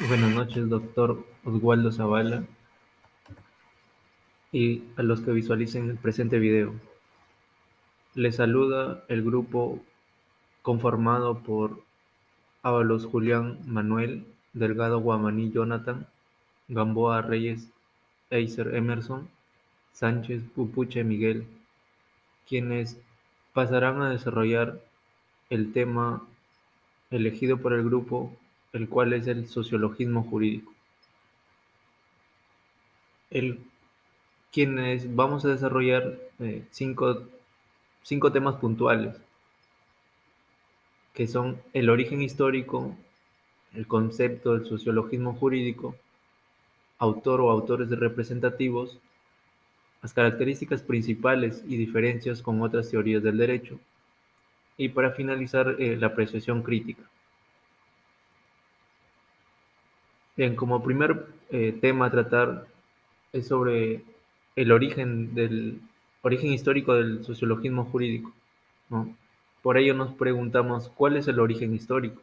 Buenas noches, doctor Oswaldo Zavala, y a los que visualicen el presente video. Les saluda el grupo conformado por Ábalos Julián Manuel, Delgado Guamaní Jonathan, Gamboa Reyes Eiser Emerson, Sánchez Pupuche Miguel, quienes pasarán a desarrollar el tema elegido por el grupo, el cual es el sociologismo jurídico. El quienes vamos a desarrollar cinco temas puntuales, que son el origen histórico, el concepto del sociologismo jurídico, autor o autores representativos, las características principales y diferencias con otras teorías del derecho, y para finalizar, la apreciación crítica. Bien, como primer tema a tratar es sobre el origen histórico del sociologismo jurídico, ¿no? Por ello nos preguntamos, ¿cuál es el origen histórico?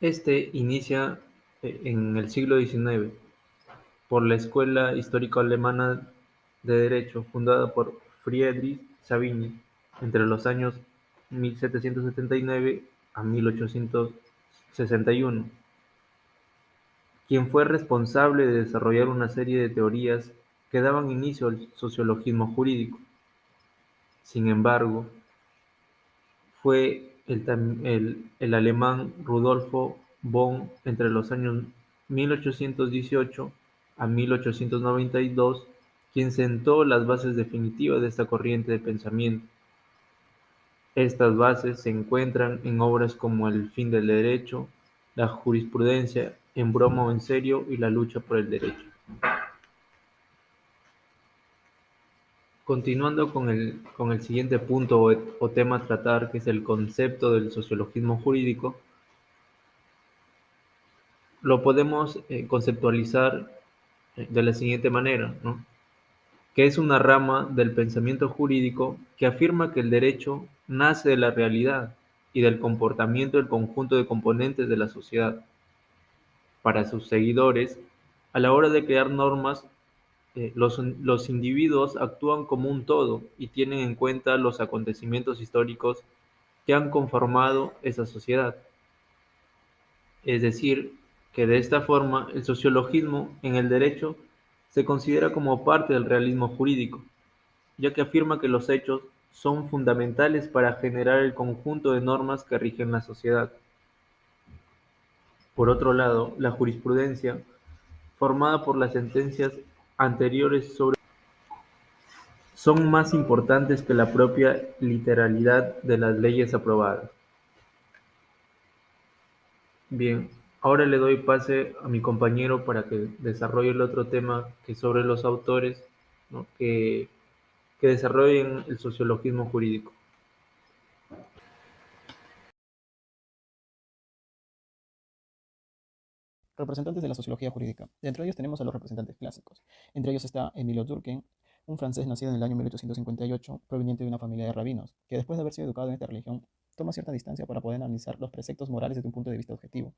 Este inicia en el siglo XIX por la Escuela Histórico-Alemana de Derecho, fundada por Friedrich Savigny entre los años 1779 a 1861, quien fue responsable de desarrollar una serie de teorías que daban inicio al sociologismo jurídico. Sin embargo, fue el alemán Rudolfo Bohm entre los años 1818 a 1892 quien sentó las bases definitivas de esta corriente de pensamiento. Estas bases se encuentran en obras como El fin del derecho, la jurisprudencia en broma o en serio y la lucha por el derecho. Continuando con el siguiente punto o tema a tratar, que es el concepto del sociologismo jurídico, lo podemos conceptualizar de la siguiente manera, ¿no? Que es una rama del pensamiento jurídico que afirma que el derecho nace de la realidad y del comportamiento del conjunto de componentes de la sociedad. Para sus seguidores, a la hora de crear normas, los individuos actúan como un todo y tienen en cuenta los acontecimientos históricos que han conformado esa sociedad. Es decir, que de esta forma el sociologismo en el derecho se considera como parte del realismo jurídico, ya que afirma que los hechos son fundamentales para generar el conjunto de normas que rigen la sociedad. Por otro lado, la jurisprudencia, formada por las sentencias anteriores son más importantes que la propia literalidad de las leyes aprobadas. Bien, ahora le doy pase a mi compañero para que desarrolle el otro tema que es sobre los autores, ¿no? Que desarrollen el sociologismo jurídico. Representantes de la sociología jurídica. Dentro de ellos tenemos a los representantes clásicos. Entre ellos está Emilio Durkheim, un francés nacido en el año 1858, proveniente de una familia de rabinos, que después de haber sido educado en esta religión, toma cierta distancia para poder analizar los preceptos morales desde un punto de vista objetivo,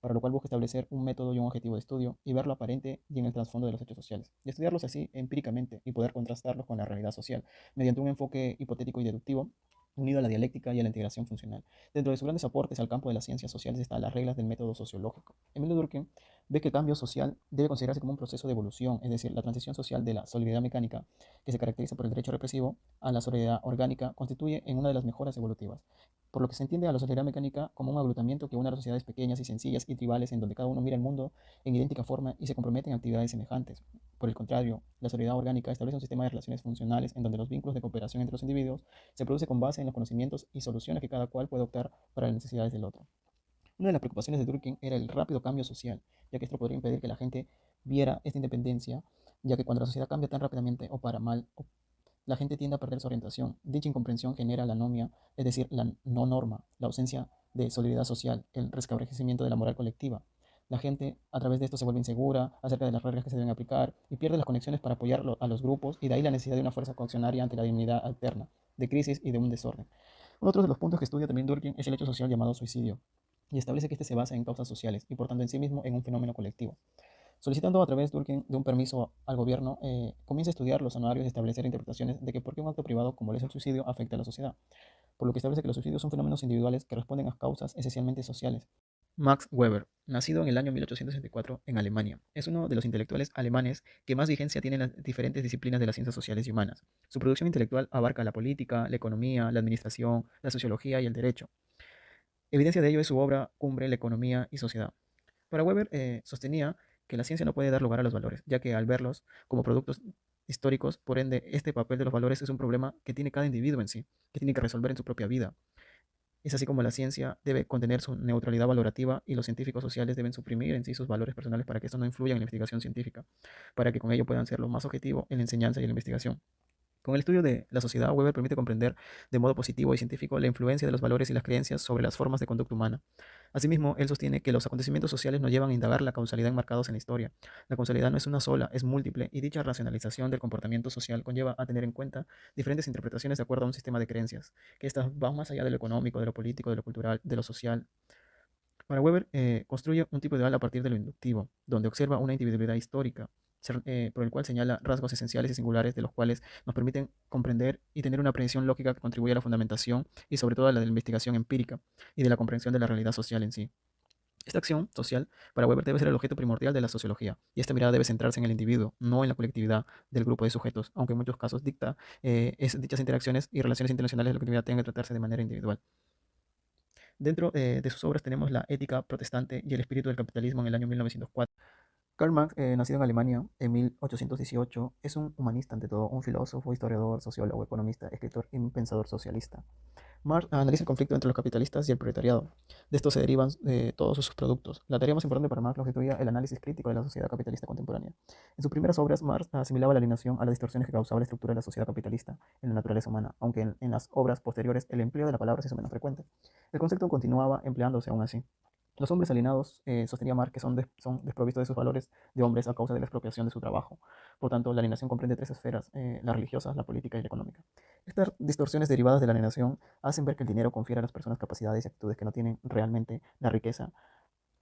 para lo cual busca establecer un método y un objetivo de estudio y ver lo aparente y en el trasfondo de los hechos sociales, y estudiarlos así empíricamente y poder contrastarlos con la realidad social, mediante un enfoque hipotético y deductivo unido a la dialéctica y a la integración funcional. Dentro de sus grandes aportes al campo de las ciencias sociales están las reglas del método sociológico. Emilio Durkheim ve que el cambio social debe considerarse como un proceso de evolución, es decir, la transición social de la solidaridad mecánica, que se caracteriza por el derecho represivo, a la solidaridad orgánica, constituye en una de las mejoras evolutivas. Por lo que se entiende a la solidaridad mecánica como un agrupamiento que une a las sociedades pequeñas y sencillas y tribales en donde cada uno mira el mundo en idéntica forma y se compromete en actividades semejantes. Por el contrario, la solidaridad orgánica establece un sistema de relaciones funcionales en donde los vínculos de cooperación entre los individuos se produce con base en los conocimientos y soluciones que cada cual puede optar para las necesidades del otro. Una de las preocupaciones de Durkheim era el rápido cambio social, ya que esto podría impedir que la gente viera esta independencia, ya que cuando la sociedad cambia tan rápidamente o para mal, la gente tiende a perder su orientación. Dicha incomprensión genera la anomia, es decir, la no norma, la ausencia de solidaridad social, el resquebrajecimiento de la moral colectiva. La gente a través de esto se vuelve insegura acerca de las reglas que se deben aplicar y pierde las conexiones para apoyar a los grupos y de ahí la necesidad de una fuerza coaccionaria ante la dignidad alterna, de crisis y de un desorden. Otro de los puntos que estudia también Durkheim es el hecho social llamado suicidio, y establece que este se basa en causas sociales y por tanto en sí mismo en un fenómeno colectivo. Solicitando a través Durkheim de un permiso al gobierno, comienza a estudiar los anuarios y establecer interpretaciones de que por qué un acto privado como lo es el suicidio afecta a la sociedad, por lo que establece que los suicidios son fenómenos individuales que responden a causas esencialmente sociales. Max Weber, nacido en el año 1864 en Alemania, es uno de los intelectuales alemanes que más vigencia tienen las diferentes disciplinas de las ciencias sociales y humanas. Su producción intelectual abarca la política, la economía, la administración, la sociología y el derecho. Evidencia de ello es su obra cumbre, La economía y sociedad. Para Weber, sostenía que la ciencia no puede dar lugar a los valores, ya que al verlos como productos históricos, por ende, este papel de los valores es un problema que tiene cada individuo en sí, que tiene que resolver en su propia vida. Es así como la ciencia debe contener su neutralidad valorativa y los científicos sociales deben suprimir en sí sus valores personales para que esto no influya en la investigación científica, para que con ello puedan ser lo más objetivo en la enseñanza y en la investigación. Con el estudio de la sociedad, Weber permite comprender de modo positivo y científico la influencia de los valores y las creencias sobre las formas de conducta humana. Asimismo, él sostiene que los acontecimientos sociales nos llevan a indagar la causalidad enmarcados en la historia. La causalidad no es una sola, es múltiple, y dicha racionalización del comportamiento social conlleva a tener en cuenta diferentes interpretaciones de acuerdo a un sistema de creencias, que estas van más allá de lo económico, de lo político, de lo cultural, de lo social. Para Weber, construye un tipo ideal a partir de lo inductivo, donde observa una individualidad histórica, por el cual señala rasgos esenciales y singulares de los cuales nos permiten comprender y tener una aprehensión lógica que contribuye a la fundamentación y sobre todo a la de la investigación empírica y de la comprensión de la realidad social en sí. Esta acción social para Weber debe ser el objeto primordial de la sociología, y esta mirada debe centrarse en el individuo, no en la colectividad del grupo de sujetos, aunque en muchos casos dicta dichas interacciones y relaciones internacionales de la colectividad tengan que tratarse de manera individual. Dentro de sus obras tenemos La ética protestante y El espíritu del capitalismo en el año 1904. Karl Marx, nacido en Alemania en 1818, es un humanista ante todo, un filósofo, historiador, sociólogo, economista, escritor y un pensador socialista. Marx analiza el conflicto entre los capitalistas y el proletariado. De esto se derivan todos sus productos. La tarea más importante para Marx lo constituía el análisis crítico de la sociedad capitalista contemporánea. En sus primeras obras, Marx asimilaba la alienación a las distorsiones que causaba la estructura de la sociedad capitalista en la naturaleza humana, aunque en las obras posteriores el empleo de la palabra se hizo menos frecuente. El concepto continuaba empleándose aún así. Los hombres alienados, sostenía Marx, que son desprovistos de sus valores de hombres a causa de la expropiación de su trabajo. Por tanto, la alienación comprende tres esferas, la religiosa, la política y la económica. Estas distorsiones derivadas de la alienación hacen ver que el dinero confiere a las personas capacidades y actitudes que no tienen realmente la riqueza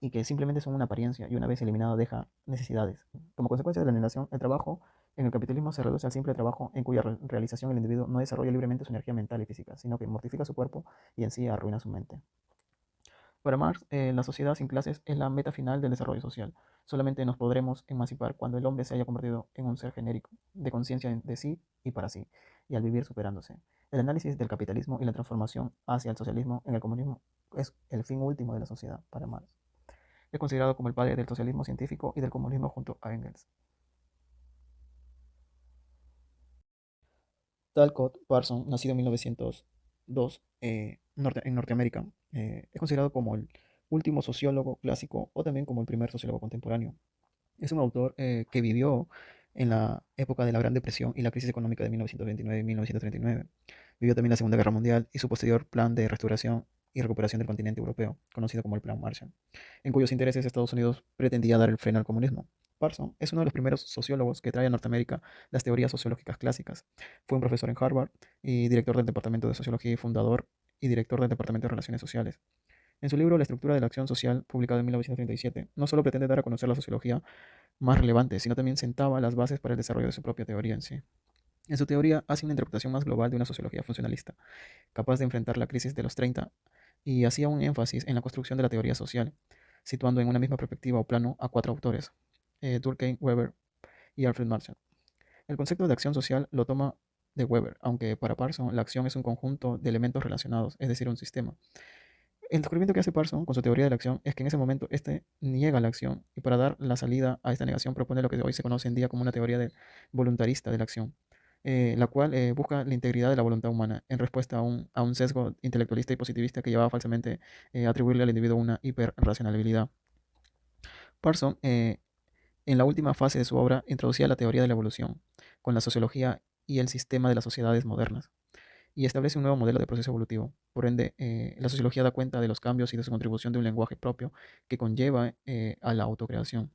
y que simplemente son una apariencia y una vez eliminado deja necesidades. Como consecuencia de la alienación, el trabajo en el capitalismo se reduce al simple trabajo en cuya realización el individuo no desarrolla libremente su energía mental y física, sino que mortifica su cuerpo y en sí arruina su mente. Para Marx, la sociedad sin clases es la meta final del desarrollo social. Solamente nos podremos emancipar cuando el hombre se haya convertido en un ser genérico, de conciencia de sí y para sí, y al vivir superándose. El análisis del capitalismo y la transformación hacia el socialismo en el comunismo es el fin último de la sociedad para Marx. Es considerado como el padre del socialismo científico y del comunismo junto a Engels. Talcott Parsons, nacido en 1902 en Norteamérica, es considerado como el último sociólogo clásico o también como el primer sociólogo contemporáneo. Es un autor que vivió en la época de la Gran Depresión y la crisis económica de 1929 y 1939. Vivió también la Segunda Guerra Mundial y su posterior plan de restauración y recuperación del continente europeo, conocido como el Plan Marshall, en cuyos intereses Estados Unidos pretendía dar el freno al comunismo. Parson es uno de los primeros sociólogos que trae a Norteamérica las teorías sociológicas clásicas. Fue un profesor en Harvard y director del Departamento de Sociología y fundador y director del Departamento de Relaciones Sociales. En su libro La estructura de la acción social, publicado en 1937, no solo pretende dar a conocer la sociología más relevante, sino también sentaba las bases para el desarrollo de su propia teoría en sí. En su teoría hace una interpretación más global de una sociología funcionalista, capaz de enfrentar la crisis de los 30 y hacía un énfasis en la construcción de la teoría social, situando en una misma perspectiva o plano a cuatro autores, Durkheim, Weber y Alfred Marshall. El concepto de acción social lo toma de Weber, aunque para Parson la acción es un conjunto de elementos relacionados, es decir, un sistema. El descubrimiento que hace Parson con su teoría de la acción es que en ese momento este niega la acción y para dar la salida a esta negación propone lo que hoy se conoce en día como una teoría voluntarista de la acción, la cual busca la integridad de la voluntad humana en respuesta a un sesgo intelectualista y positivista que llevaba falsamente a atribuirle al individuo una hiperracionalidad. Parson, en la última fase de su obra, introducía la teoría de la evolución con la sociología y el sistema de las sociedades modernas y establece un nuevo modelo de proceso evolutivo. Por ende, la sociología da cuenta de los cambios y de su contribución de un lenguaje propio que conlleva a la autocreación.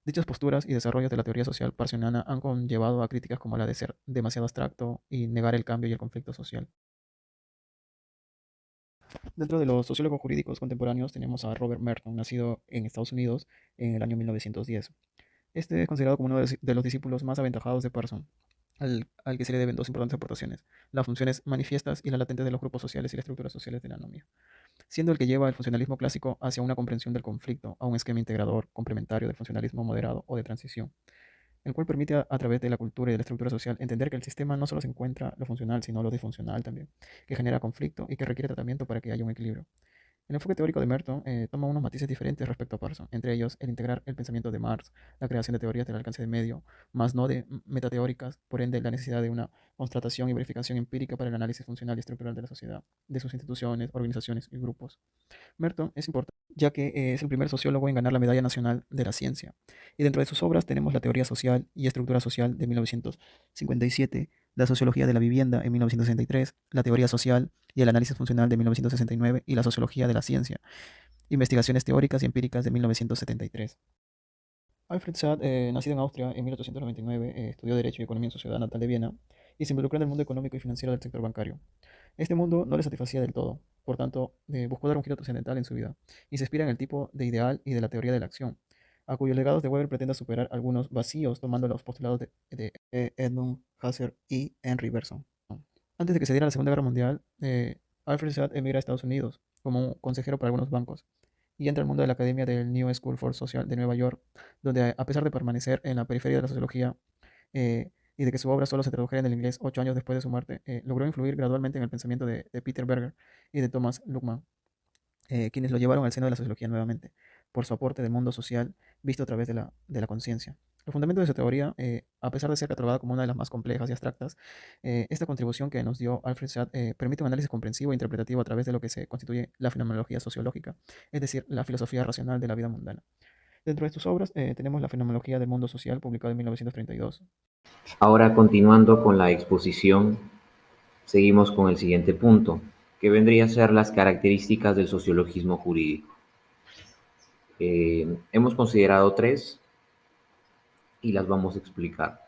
Dichas posturas y desarrollos de la teoría social parcioniana han conllevado a críticas como la de ser demasiado abstracto y negar el cambio y el conflicto social. Dentro de los sociólogos jurídicos contemporáneos tenemos a Robert Merton, nacido en Estados Unidos en el año 1910. Este es considerado como uno de los discípulos más aventajados de Pearson, al que se le deben dos importantes aportaciones: las funciones manifiestas y las latentes de los grupos sociales y las estructuras sociales de la anomia, siendo el que lleva el funcionalismo clásico hacia una comprensión del conflicto, a un esquema integrador complementario del funcionalismo moderado o de transición, el cual permite a través de la cultura y de la estructura social entender que el sistema no solo se encuentra lo funcional, sino lo disfuncional también, que genera conflicto y que requiere tratamiento para que haya un equilibrio. El enfoque teórico de Merton toma unos matices diferentes respecto a Parsons, entre ellos el integrar el pensamiento de Marx, la creación de teorías del alcance de medio, más no de metateóricas, por ende la necesidad de una constatación y verificación empírica para el análisis funcional y estructural de la sociedad, de sus instituciones, organizaciones y grupos. Merton es importante ya que es el primer sociólogo en ganar la Medalla Nacional de la Ciencia. Y dentro de sus obras tenemos la Teoría Social y Estructura Social de 1957, la Sociología de la Vivienda en 1963, la Teoría Social y el Análisis Funcional de 1969 y la Sociología de la Ciencia, Investigaciones Teóricas y Empíricas de 1973. Alfred Sadd, nacido en Austria en 1899, estudió Derecho y Economía en su ciudad natal de Viena y se involucró en el mundo económico y financiero del sector bancario. Este mundo no le satisfacía del todo, por tanto, buscó dar un giro trascendental en su vida y se inspira en el tipo de ideal y de la teoría de la acción, a cuyos legados de Weber pretende superar algunos vacíos tomando los postulados de Edmund Husserl y Henry Bergson. Antes de que se diera la Segunda Guerra Mundial, Alfred Sadd emigra a Estados Unidos como consejero para algunos bancos y entra al mundo de la Academia del New School for Social de Nueva York, donde a pesar de permanecer en la periferia de la sociología y de que su obra solo se tradujera en el inglés 8 años después de su muerte, logró influir gradualmente en el pensamiento de Peter Berger y de Thomas Luhmann, quienes lo llevaron al seno de la sociología nuevamente, por su aporte del mundo social visto a través de la conciencia. Los fundamentos de su teoría, a pesar de ser catalogada como una de las más complejas y abstractas, esta contribución que nos dio Alfred Sadd permite un análisis comprensivo e interpretativo a través de lo que se constituye la fenomenología sociológica, es decir, la filosofía racional de la vida mundana. Dentro de sus obras tenemos la Fenomenología del Mundo Social, publicado en 1932. Ahora, continuando con la exposición, seguimos con el siguiente punto, que vendría a ser las características del sociologismo jurídico. Hemos considerado tres y las vamos a explicar.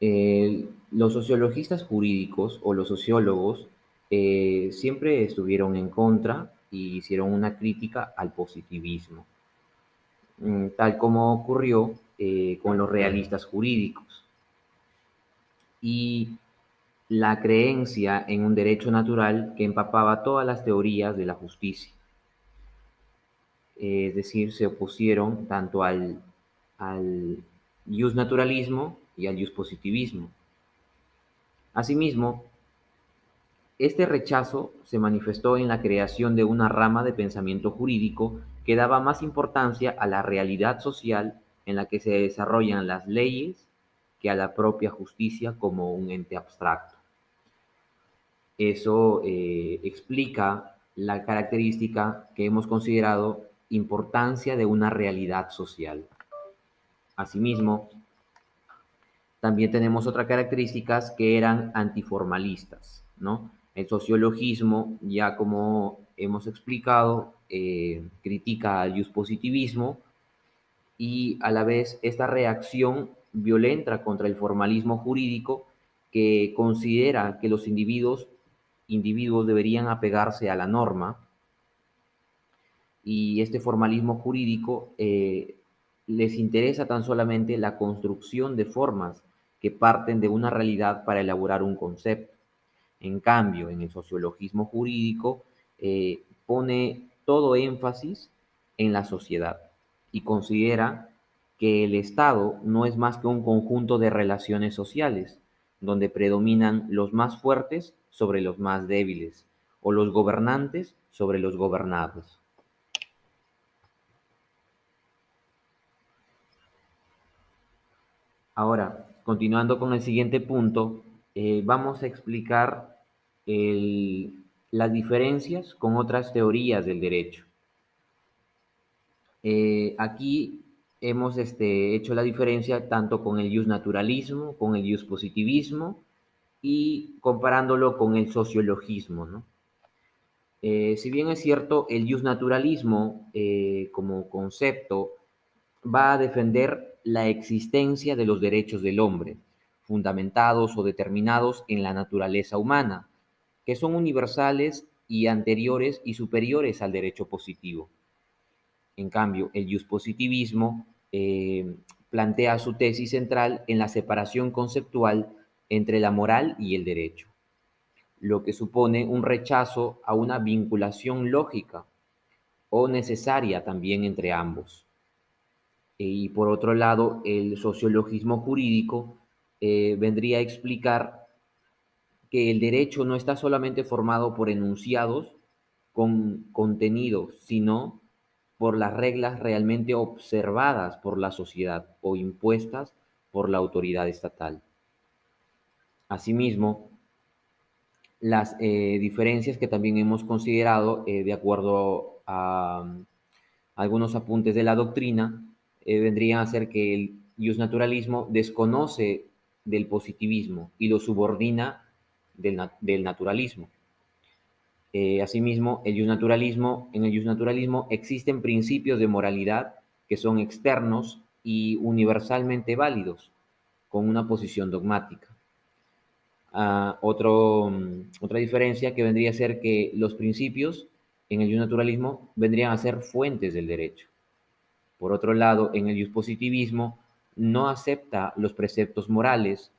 Los sociologistas jurídicos o los sociólogos siempre estuvieron en contra y hicieron una crítica al positivismo, tal como ocurrió con los realistas jurídicos y la creencia en un derecho natural que empapaba todas las teorías de la justicia. Es decir, se opusieron tanto al naturalismo y al positivismo. Asimismo, este rechazo se manifestó en la creación de una rama de pensamiento jurídico que daba más importancia a la realidad social en la que se desarrollan las leyes que a la propia justicia como un ente abstracto. Eso explica la característica que hemos considerado importancia de una realidad social. Asimismo, también tenemos otras características que eran antiformalistas, ¿no? El sociologismo, ya como hemos explicado, critica al positivismo y a la vez esta reacción violenta contra el formalismo jurídico que considera que los individuos deberían apegarse a la norma y este formalismo jurídico les interesa tan solamente la construcción de formas que parten de una realidad para elaborar un concepto. En cambio, en el sociologismo jurídico pone todo énfasis en la sociedad y considera que el Estado no es más que un conjunto de relaciones sociales, donde predominan los más fuertes sobre los más débiles, o los gobernantes sobre los gobernados. Ahora, continuando con el siguiente punto, vamos a explicar las diferencias con otras teorías del derecho. Aquí hemos hecho la diferencia tanto con el naturalismo, con el positivismo y comparándolo con el sociologismo, ¿no? Si bien es cierto, el naturalismo como concepto va a defender la existencia de los derechos del hombre, fundamentados o determinados en la naturaleza humana, que son universales y anteriores y superiores al derecho positivo. En cambio, el positivismo plantea su tesis central en la separación conceptual entre la moral y el derecho, lo que supone un rechazo a una vinculación lógica o necesaria también entre ambos. Y por otro lado, el sociologismo jurídico vendría a explicar que el derecho no está solamente formado por enunciados con contenidos, sino por las reglas realmente observadas por la sociedad o impuestas por la autoridad estatal. Asimismo, las diferencias que también hemos considerado de acuerdo a algunos apuntes de la doctrina vendrían a ser que el justnaturalismo desconoce del positivismo y lo subordina del naturalismo. Asimismo, en el justnaturalismo existen principios de moralidad que son externos y universalmente válidos, con una posición dogmática. Otra diferencia que vendría a ser que los principios en el justnaturalismo vendrían a ser fuentes del derecho. Por otro lado, en el positivismo no acepta los preceptos morales,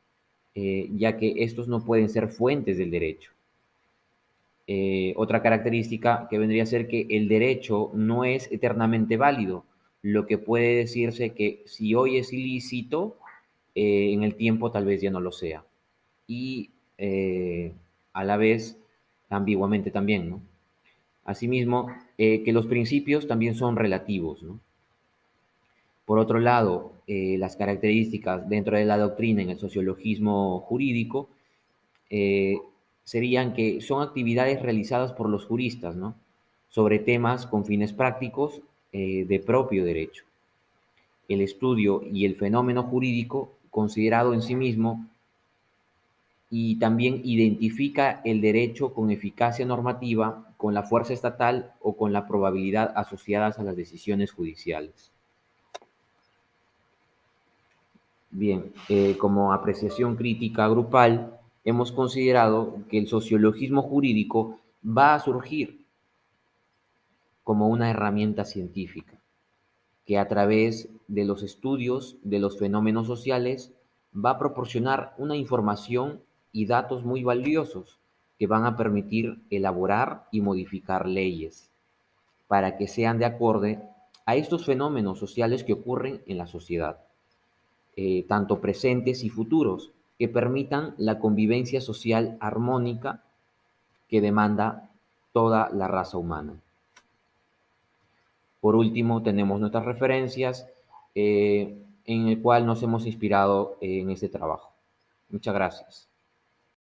ya que estos no pueden ser fuentes del derecho. Otra característica que vendría a ser que el derecho no es eternamente válido, lo que puede decirse que si hoy es ilícito, en el tiempo tal vez ya no lo sea. Y a la vez, ambiguamente también, ¿no? Asimismo, que los principios también son relativos, ¿no? Por otro lado, las características dentro de la doctrina en el sociologismo jurídico eh, serían que son actividades realizadas por los juristas, ¿no? Sobre temas con fines prácticos de propio derecho. El estudio y el fenómeno jurídico considerado en sí mismo y también identifica el derecho con eficacia normativa, con la fuerza estatal o con la probabilidad asociadas a las decisiones judiciales. Bien, como apreciación crítica grupal, hemos considerado que el sociologismo jurídico va a surgir como una herramienta científica, que a través de los estudios de los fenómenos sociales va a proporcionar una información y datos muy valiosos que van a permitir elaborar y modificar leyes para que sean de acorde a estos fenómenos sociales que ocurren en la sociedad, tanto presentes y futuros, que permitan la convivencia social armónica que demanda toda la raza humana. Por último, tenemos nuestras referencias en el cual nos hemos inspirado en este trabajo. Muchas gracias.